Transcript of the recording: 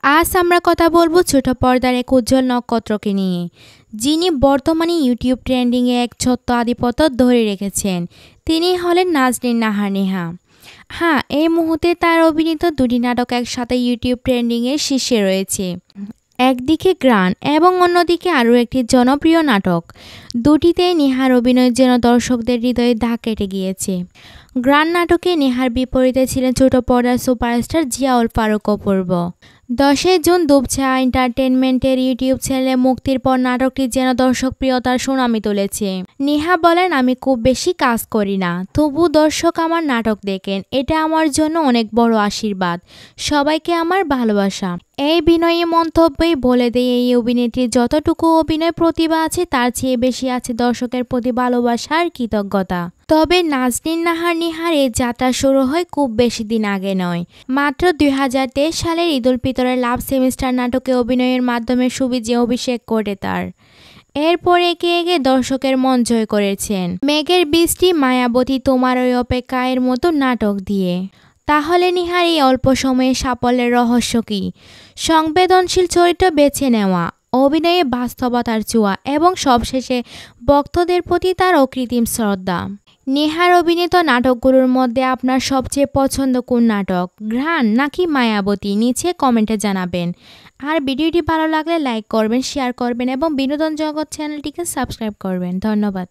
আজ আমরা কথা বলবো ছোট পর্দার এক উজ্জ্বল নক্ষত্রকে নিয়ে, যিনি বর্তমানে ইউটিউব ট্রেন্ডিংয়ে এক ছোট্ট আধিপত্য ধরে রেখেছেন। তিনি হলেন নাজনীন নাহার নেহা। হ্যাঁ, এই মুহূর্তে তার অভিনীত দুটি নাটক একসাথে ইউটিউব ট্রেন্ডিংয়ের শীর্ষে রয়েছে। একদিকে গ্রান এবং অন্যদিকে আরও একটি জনপ্রিয় নাটক। দুটিতেই নেহার অভিনয় যেন দর্শকদের হৃদয়ে দাগ কেটে গিয়েছে। গ্রান নাটকে নেহার বিপরীতে ছিলেন ছোট পর্দার সুপারস্টার জিয়াউল ফারুক অপূর্ব। 10 জুন দুপছায়া এন্টারটেনমেন্টের ইউটিউব চ্যানেলে মুক্তির পর নাটকটি যেন দর্শকপ্রিয়তার সুনামি তুলেছে। নেহা বলেন, আমি খুব বেশি কাজ করি না, তবু দর্শক আমার নাটক দেখেন, এটা আমার জন্য অনেক বড় আশীর্বাদ। সবাইকে আমার ভালোবাসা। এই বিনয়ী মন্তব্যই বলে দেয় এই অভিনেত্রীর যতটুকু অভিনয় প্রতিভা আছে তার চেয়ে বেশি আছে দর্শকের প্রতি ভালোবাসা আর কৃতজ্ঞতা। তবে নাজনীন নাহার নেহার এই যাত্রা শুরু হয় খুব বেশি দিন আগে নয়। মাত্র 2023 সালের ঈদ উল ফিতরের লাভ সেমিস্টার নাটকে অভিনয়ের মাধ্যমে সুবিজে অভিষেক ঘটে তার। এরপর একে একে দর্শকের মন জয় করেছেন মেঘের বৃষ্টি, মায়াবতী, তোমার ওই অপেক্ষায়ের মতো নাটক দিয়ে। তাহলে নেহার এই অল্প সময়ে সাফল্যের রহস্য কী? সংবেদনশীল চরিত্র বেছে নেওয়া, অভিনয়ে বাস্তবতার ছোঁয়া এবং সবশেষে ভক্তদের প্রতি তার অকৃত্রিম শ্রদ্ধা। নেহার অভিনীত নাটকগুলোর মধ্যে আপনার সবচেয়ে পছন্দ কোন নাটক? ঘ্রাণ নাকি মায়াবতী? নিচে কমেন্টে জানাবেন। আর ভিডিওটি ভালো লাগলে লাইক করবেন, শেয়ার করবেন এবং বিনোদন জগৎ চ্যানেলটিকে সাবস্ক্রাইব করবেন। ধন্যবাদ।